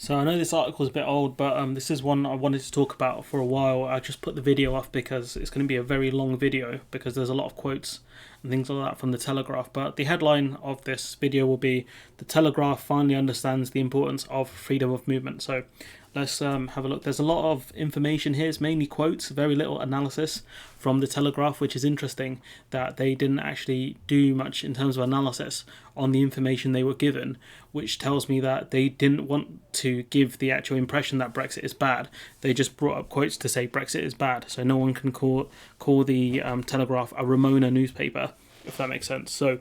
So I know this article is a bit old, but this is one I wanted to talk about for a while. I just put the video off because it's going to be a very long video because there's a lot of quotes and things like that from the Telegraph. But the headline of this video will be "The Telegraph finally understands the importance of freedom of movement." So let's have a look. There's a lot of information here. It's mainly quotes, very little analysis from the Telegraph, which is interesting that they didn't actually do much in terms of analysis on the information they were given, which tells me that they didn't want to give the actual impression that Brexit is bad. They just brought up quotes to say Brexit is bad, so no one can call the Telegraph a Ramona newspaper, if that makes sense. So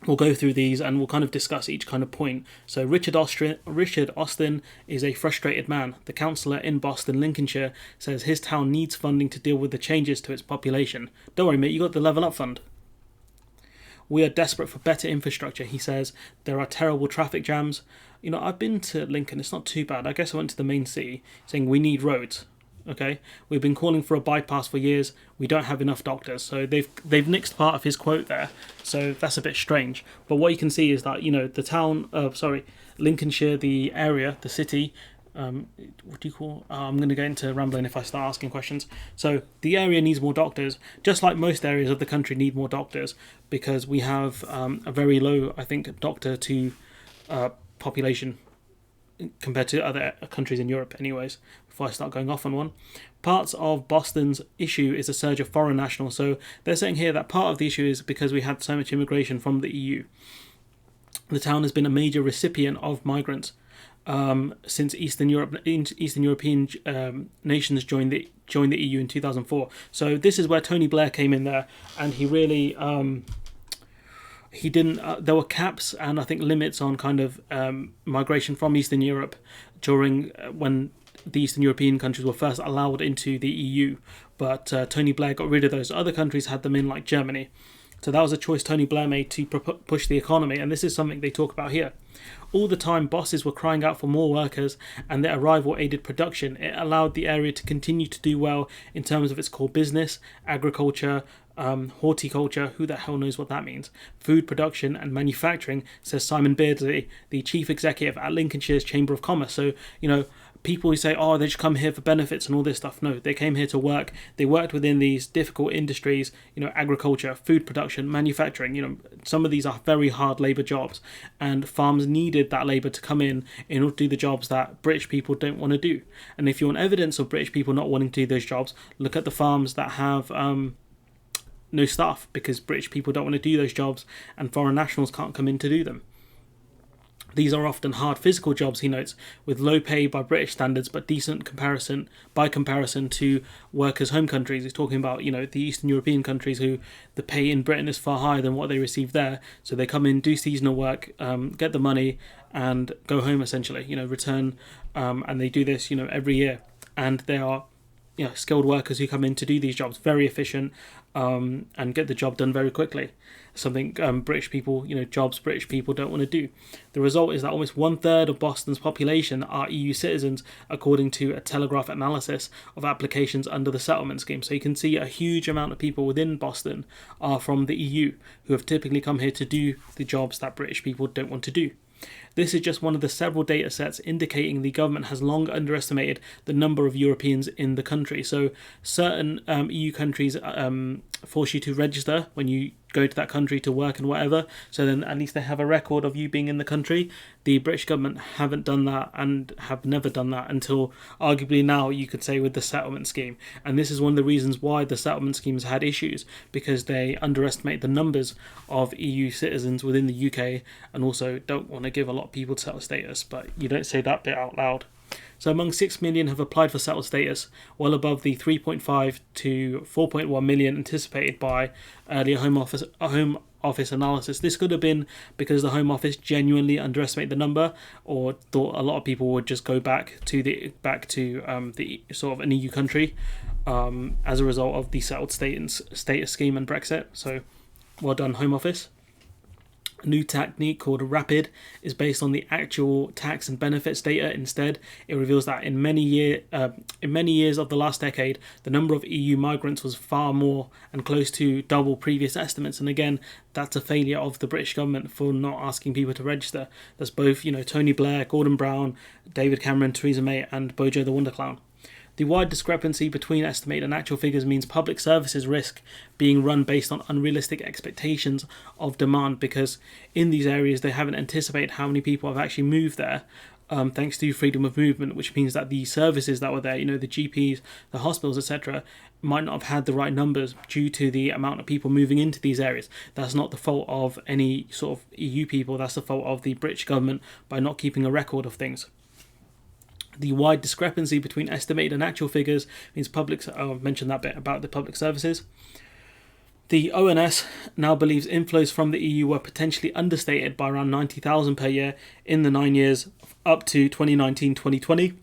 we'll go through these and we'll kind of discuss each kind of point. So Richard Austin is a frustrated man. The councillor in Boston, Lincolnshire, says his town needs funding to deal with the changes to its population. Don't worry, mate, you got the Level Up Fund. We are desperate for better infrastructure, he says. There are terrible traffic jams. You know, I've been to Lincoln, it's not too bad. I guess I went to the main city saying we need roads. Okay, we've been calling for a bypass for years. We don't have enough doctors. So they've nixed part of his quote there. So that's a bit strange. But what you can see is that, you know, the town of Lincolnshire, the area, the city. What do you call? I'm going to get into rambling if I start asking questions. So the area needs more doctors, just like most areas of the country need more doctors, because we have a very low, I think, doctor to population compared to other countries in Europe anyways, before I start going off on one. Parts of Boston's issue is a surge of foreign nationals. So they're saying here that part of the issue is because we had so much immigration from the EU. The town has been a major recipient of migrants since Eastern European nations joined the EU in 2004. So this is where Tony Blair came in there, and he really he didn't. There were caps and I think limits on kind of migration from Eastern Europe during when the Eastern European countries were first allowed into the EU. But Tony Blair got rid of those. Other countries had them in, like Germany. So that was a choice Tony Blair made to push the economy, and this is something they talk about here. All the time, bosses were crying out for more workers, and their arrival aided production. It allowed the area to continue to do well in terms of its core business, agriculture, horticulture, who the hell knows what that means, food production and manufacturing, says Simon Beardsley, the chief executive at Lincolnshire's Chamber of Commerce. So, you know, people who say, oh, they just come here for benefits and all this stuff. No, they came here to work. They worked within these difficult industries, you know, agriculture, food production, manufacturing. You know, some of these are very hard labour jobs, and farms needed that labour to come in order to do the jobs that British people don't want to do. And if you want evidence of British people not wanting to do those jobs, look at the farms that have no staff, because British people don't want to do those jobs and foreign nationals can't come in to do them. These are often hard physical jobs, he notes, with low pay by British standards, but decent by comparison to workers' home countries. He's talking about, you know, the Eastern European countries who the pay in Britain is far higher than what they receive there. So they come in, do seasonal work, get the money, and go home essentially. You know, return, and they do this, you know, every year. And they are, you know, skilled workers who come in to do these jobs, very efficient, and get the job done very quickly. Something British people, you know, jobs British people don't want to do. The result is that almost 1/3 of Boston's population are EU citizens, according to a Telegraph analysis of applications under the settlement scheme. So you can see a huge amount of people within Boston are from the EU, who have typically come here to do the jobs that British people don't want to do. This is just one of the several data sets indicating the government has long underestimated the number of Europeans in the country. So certain EU countries force you to register when you go to that country to work and whatever, so then at least they have a record of you being in the country. The British government haven't done that and have never done that until arguably now, you could say, with the settlement scheme. And this is one of the reasons why the settlement scheme has had issues, because they underestimate the numbers of EU citizens within the UK and also don't want to give a lot of people settled status, but you don't say that bit out loud. So among 6 million have applied for settled status, well above the 3.5 to 4.1 million anticipated by earlier Home Office analysis. This could have been because the Home Office genuinely underestimated the number, or thought a lot of people would just go back to the sort of an EU country as a result of the settled status scheme and Brexit. So well done, Home Office. A new technique called Rapid is based on the actual tax and benefits data. Instead, it reveals that in many years of the last decade, the number of EU migrants was far more and close to double previous estimates. And again, that's a failure of the British government for not asking people to register. That's both, Tony Blair, Gordon Brown, David Cameron, Theresa May, and Bojo the Wonder Clown. The wide discrepancy between estimated and actual figures means public services risk being run based on unrealistic expectations of demand, because in these areas they haven't anticipated how many people have actually moved there, thanks to freedom of movement, which means that the services that were there, the GPs, the hospitals, etc., might not have had the right numbers due to the amount of people moving into these areas. That's not the fault of any sort of EU people, that's the fault of the British government by not keeping a record of things. The wide discrepancy between estimated and actual figures means I've mentioned that bit about the public services. The ONS now believes inflows from the EU were potentially understated by around 90,000 per year in the 9 years up to 2019-2020.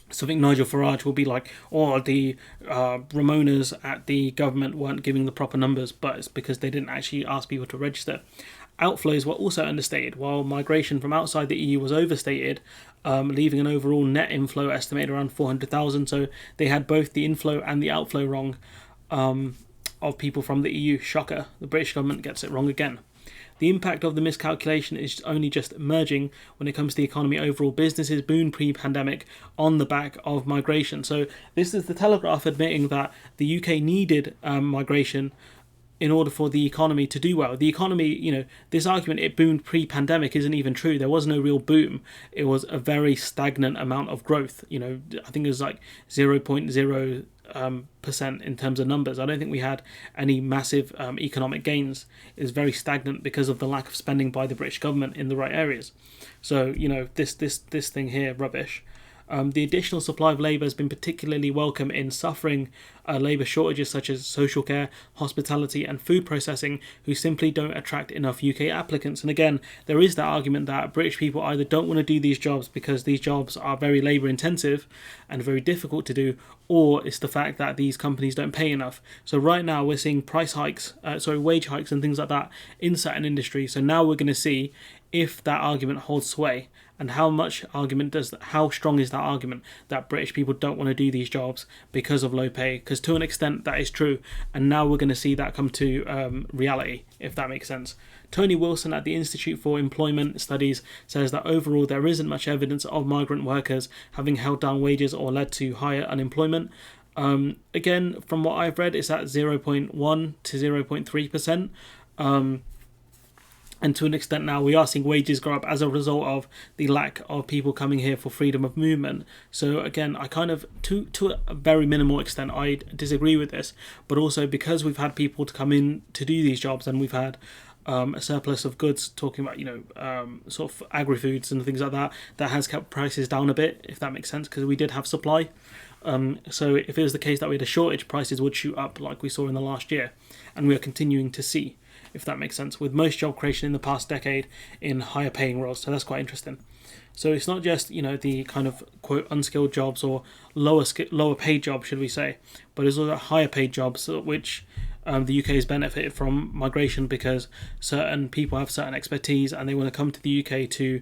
So I think Nigel Farage will be like, the Ramonas at the government weren't giving the proper numbers, but it's because they didn't actually ask people to register. Outflows were also understated, while migration from outside the EU was overstated, leaving an overall net inflow estimated around 400,000. So they had both the inflow and the outflow wrong of people from the EU. Shocker, the British government gets it wrong again. The impact of the miscalculation is only just emerging when it comes to the economy overall. Businesses boomed pre-pandemic on the back of migration. So this is the Telegraph admitting that the UK needed migration in order for the economy to do well. The economy, this argument, it boomed pre-pandemic, isn't even true. There was no real boom. It was a very stagnant amount of growth. I think it was like 0.0% in terms of numbers. I don't think we had any massive economic gains. It's very stagnant because of the lack of spending by the British government in the right areas. So, this thing here, rubbish. The additional supply of labour has been particularly welcome in suffering labour shortages such as social care, hospitality and food processing, who simply don't attract enough UK applicants. And again, there is that argument that British people either don't want to do these jobs because these jobs are very labour intensive and very difficult to do, or it's the fact that these companies don't pay enough. So right now we're seeing wage hikes and things like that in certain industries. So now we're going to see if that argument holds sway, and how strong is that argument that British people don't want to do these jobs because of low pay? Because to an extent that is true, and now we're going to see that come to reality, if that makes sense. Tony Wilson at the Institute for Employment Studies says that overall there isn't much evidence of migrant workers having held down wages or led to higher unemployment. Again, from what I've read, it's at 0.1 to 0.3%. And to an extent now we are seeing wages go up as a result of the lack of people coming here for freedom of movement. So again, I kind of, to a very minimal extent, I disagree with this. But also because we've had people to come in to do these jobs, and we've had a surplus of goods, talking about, sort of agri-foods and things like that, that has kept prices down a bit, if that makes sense, because we did have supply. So if it was the case that we had a shortage, prices would shoot up like we saw in the last year, and we are continuing to see, if that makes sense, with most job creation in the past decade in higher paying roles. So that's quite interesting. So it's not just, the kind of quote unskilled jobs or lower paid jobs, should we say, but it's also higher paid jobs, which the UK has benefited from migration, because certain people have certain expertise and they want to come to the UK to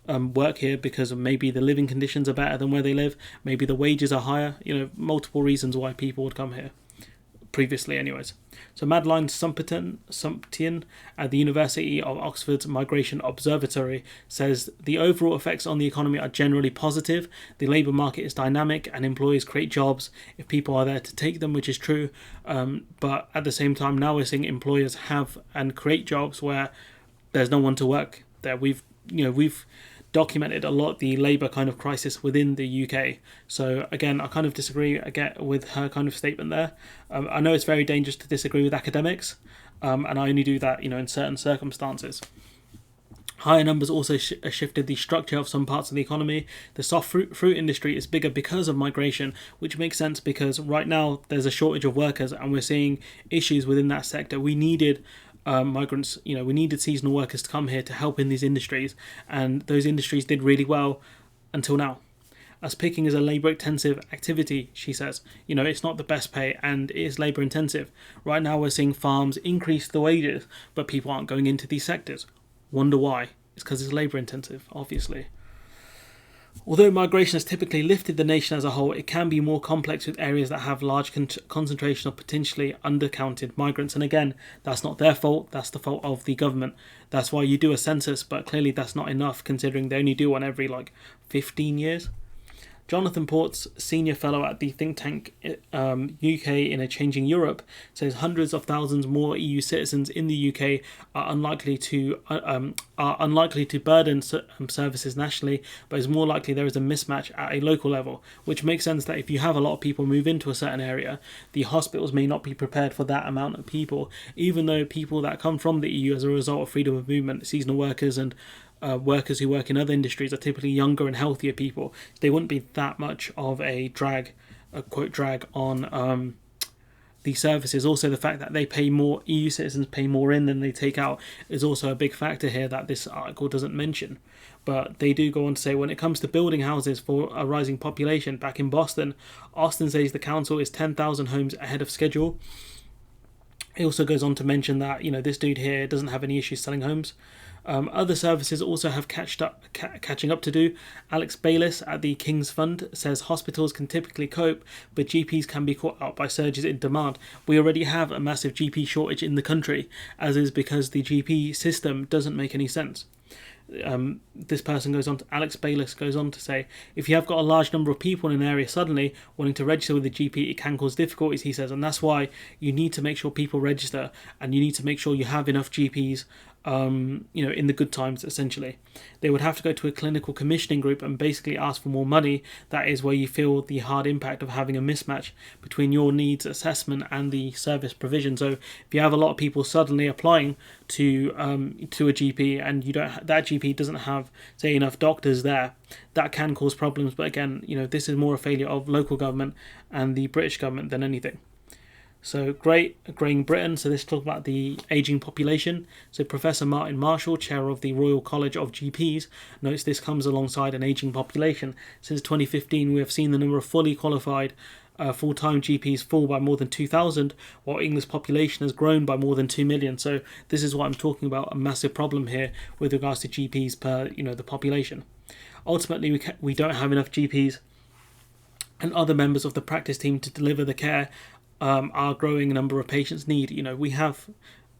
work here because maybe the living conditions are better than where they live, maybe the wages are higher, multiple reasons why people would come here. Previously anyways. So Madeline Sumption at the University of Oxford's Migration Observatory says the overall effects on the economy are generally positive. The labour market is dynamic and employers create jobs if people are there to take them, which is true. But at the same time, now we're seeing employers have and create jobs where there's no one to work there. We've documented a lot the labour kind of crisis within the UK. So again, I kind of disagree again with her kind of statement there. I know it's very dangerous to disagree with academics, and I only do that, in certain circumstances. Higher numbers also shifted the structure of some parts of the economy. The soft fruit industry is bigger because of migration, which makes sense because right now there's a shortage of workers and we're seeing issues within that sector. We needed migrants, we needed seasonal workers to come here to help in these industries, and those industries did really well until now. as picking is a labour-intensive activity, she says. It's not the best pay and it is labour-intensive. Right now we're seeing farms increase the wages, but people aren't going into these sectors. Wonder why? It's because it's labour-intensive, obviously. Although migration has typically lifted the nation as a whole, it can be more complex with areas that have large concentration of potentially undercounted migrants. And again, that's not their fault, that's the fault of the government. That's why you do a census, but clearly that's not enough considering they only do one every 15 years. Jonathan Ports, senior fellow at the think tank UK in a Changing Europe, says hundreds of thousands more EU citizens in the UK are unlikely to burden services nationally, but it's more likely there is a mismatch at a local level, which makes sense that if you have a lot of people move into a certain area, the hospitals may not be prepared for that amount of people, even though people that come from the EU as a result of freedom of movement, seasonal workers and workers who work in other industries are typically younger and healthier people. They wouldn't be that much of a quote drag on the services. Also, the fact that they pay more, EU citizens pay more in than they take out, is also a big factor here that this article doesn't mention. But they do go on to say, when it comes to building houses for a rising population, back in Boston, Austin says the council is 10,000 homes ahead of schedule. It also goes on to mention that, this dude here doesn't have any issues selling homes. Other services also have catching up to do. Alex Bayliss at the King's Fund says hospitals can typically cope, but GPs can be caught up by surges in demand. We already have a massive GP shortage in the country, as is because the GP system doesn't make any sense. This person Alex Bayliss goes on to say, if you have got a large number of people in an area suddenly wanting to register with a GP, it can cause difficulties, he says, and that's why you need to make sure people register, and you need to make sure you have enough GPs in the good times, essentially. They would have to go to a clinical commissioning group and basically ask for more money. That is where you feel the hard impact of having a mismatch between your needs assessment and the service provision. So if you have a lot of people suddenly applying to a GP and that GP doesn't have, say, enough doctors there, that can cause problems. But again, this is more a failure of local government and the British government than anything. So greying Britain. So this talks about the ageing population. So Professor Martin Marshall, chair of the Royal College of GPs, notes this comes alongside an ageing population. Since 2015, we have seen the number of fully qualified full-time GPs fall by more than 2,000, while England's population has grown by more than 2 million. So this is what I'm talking about, a massive problem here with regards to GPs per the population. Ultimately, we don't have enough GPs and other members of the practice team to deliver the care our growing number of patients need. We have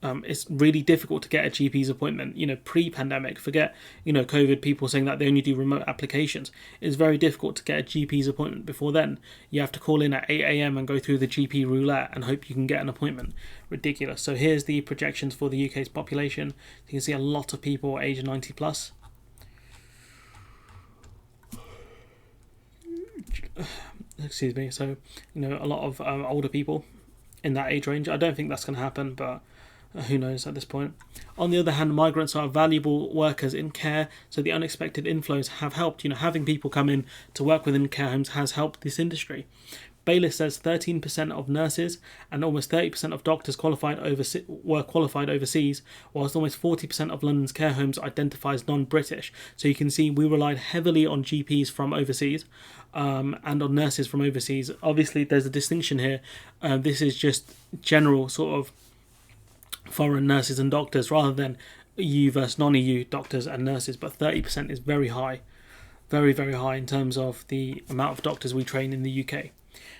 it's really difficult to get a GP's appointment. Pre-pandemic, forget COVID, people saying that they only do remote applications. It's very difficult to get a GP's appointment before then. You have to call in at 8 a.m. and go through the GP roulette and hope you can get an appointment. Ridiculous. So here's the projections for the UK's population. You can see a lot of people aged 90 plus. Excuse me. So a lot of older people in that age range. I don't think that's going to happen, but who knows at this point. On the other hand, migrants are valuable workers in care, so the unexpected inflows have helped. Having people come in to work within care homes has helped this industry. Bayliss says 13% of nurses and almost 30% of doctors were qualified overseas, whilst almost 40% of London's care homes identify as non-British. So you can see we relied heavily on GPs from overseas and on nurses from overseas. Obviously, there's a distinction here. This is just general sort of foreign nurses and doctors rather than EU versus non-EU doctors and nurses, but 30% is very high. Very, very high in terms of the amount of doctors we train in the UK.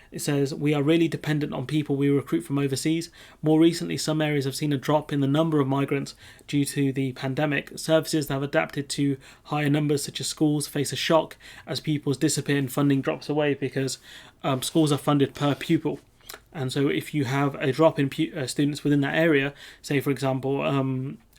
It says, we are really dependent on people we recruit from overseas. More recently, some areas have seen a drop in the number of migrants due to the pandemic. Services that have adapted to higher numbers, such as schools, face a shock as pupils disappear and funding drops away because schools are funded per pupil. And so if you have a drop in students within that area, say, for example,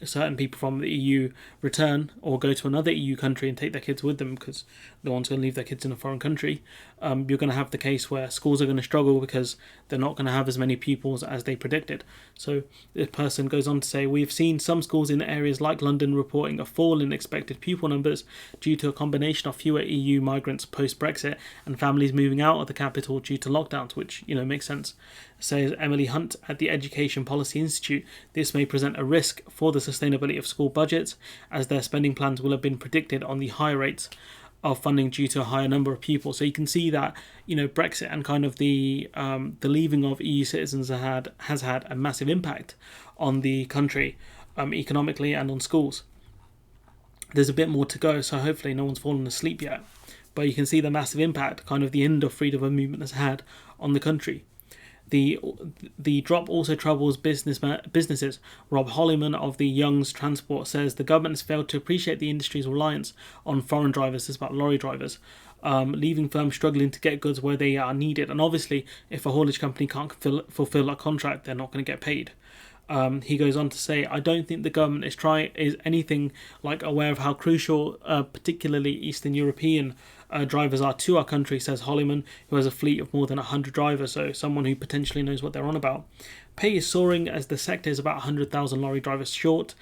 certain people from the EU return or go to another EU country and take their kids with them because no one's going to leave their kids in a foreign country, you're going to have the case where schools are going to struggle because they're not going to have as many pupils as they predicted. So this person goes on to say, we've seen some schools in areas like London reporting a fall in expected pupil numbers due to a combination of fewer EU migrants post-Brexit and families moving out of the capital due to lockdowns, which makes sense. Says Emily Hunt at the Education Policy Institute, this may present a risk for the sustainability of school budgets as their spending plans will have been predicted on the high rates of funding due to a higher number of pupils. So you can see that, Brexit and kind of the leaving of EU citizens has had a massive impact on the country, economically and on schools. There's a bit more to go, so hopefully no one's fallen asleep yet. But you can see the massive impact kind of the end of freedom of movement has had on the country. The drop also troubles businesses. Rob Holliman of the Young's Transport says the government has failed to appreciate the industry's reliance on foreign drivers, this is about lorry drivers, leaving firms struggling to get goods where they are needed. And obviously, if a haulage company can't fulfill a contract, they're not going to get paid. He goes on to say, I don't think the government is anything like aware of how crucial, particularly Eastern European drivers are to our country, says Holliman, who has a fleet of more than 100 drivers, so someone who potentially knows what they're on about. Pay is soaring as the sector is about 100,000 lorry drivers short.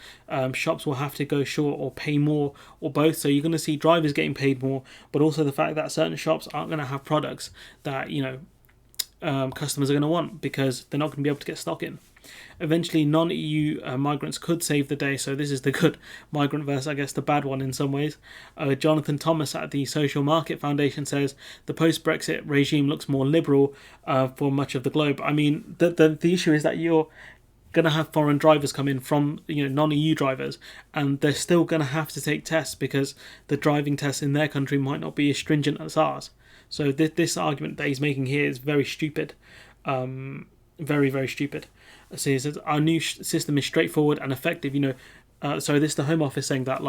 Shops will have to go short or pay more, or both. So you're going to see drivers getting paid more, but also the fact that certain shops aren't going to have products that customers are going to want because they're not going to be able to get stock in. Eventually, non-EU migrants could save the day. So this is the good migrant versus, I guess, the bad one in some ways. Jonathan Thomas at the Social Market Foundation says the post-Brexit regime looks more liberal for much of the globe. I mean, the issue is that you're going to have foreign drivers come in from non-EU drivers, and they're still going to have to take tests because the driving tests in their country might not be as stringent as ours. So this argument that he's making here is very stupid. Very, very stupid. So he says our new system is straightforward and effective. This is the Home Office saying that,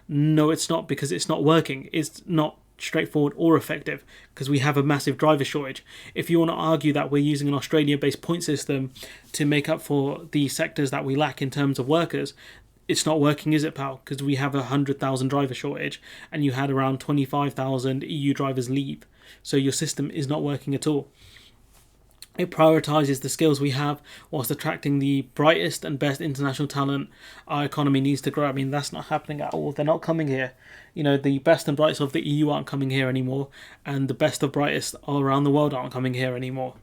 no, it's not, because it's not working. It's not straightforward or effective because we have a massive driver shortage. If you want to argue that we're using an Australia-based point system to make up for the sectors that we lack in terms of workers, it's not working, is it, pal? Because we have 100,000 driver shortage and you had around 25,000 EU drivers leave. So your system is not working at all. It prioritises the skills we have whilst attracting the brightest and best international talent. Our economy needs to grow. I mean, that's not happening at all. They're not coming here. The best and brightest of the EU aren't coming here anymore, and the best of brightest all around the world aren't coming here anymore.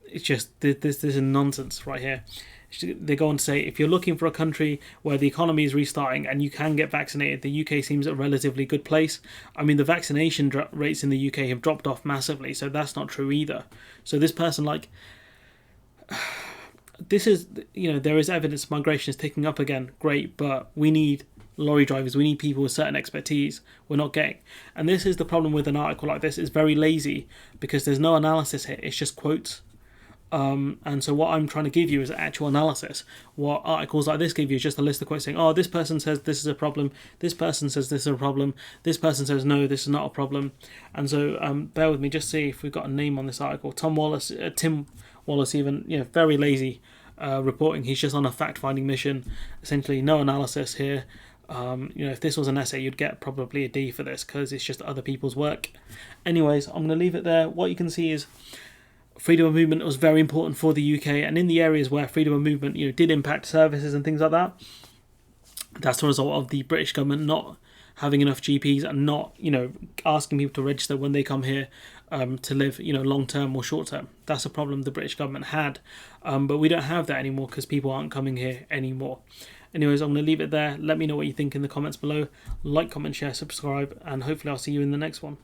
It's just, this is nonsense right here. They go on to say, if you're looking for a country where the economy is restarting and you can get vaccinated, the UK seems a relatively good place. I mean, the vaccination rates in the UK have dropped off massively, so that's not true either. So this person, this is, there is evidence migration is picking up again, great, but we need lorry drivers, we need people with certain expertise we're not getting. And this is the problem with an article like this, it's very lazy because there's no analysis here, it's just quotes. And so what I'm trying to give you is actual analysis. What articles like this give you is just a list of quotes saying, oh, this person says this is a problem, this person says this is a problem, this person says no, this is not a problem. And so bear with me, just see if we've got a name on this article. Tim Wallace even, very lazy reporting. He's just on a fact-finding mission, essentially no analysis here. If this was an essay, you'd get probably a D for this because it's just other people's work. Anyways, I'm going to leave it there. What you can see is freedom of movement was very important for the UK, and in the areas where freedom of movement did impact services and things like that, that's the result of the British government not having enough GPs and not asking people to register when they come here to live long term or short term. That's a problem the British government had, but we don't have that anymore because people aren't coming here anymore. Anyways, I'm going to leave it there. Let me know what you think in the comments below. Like, comment, share, subscribe, and hopefully I'll see you in the next one.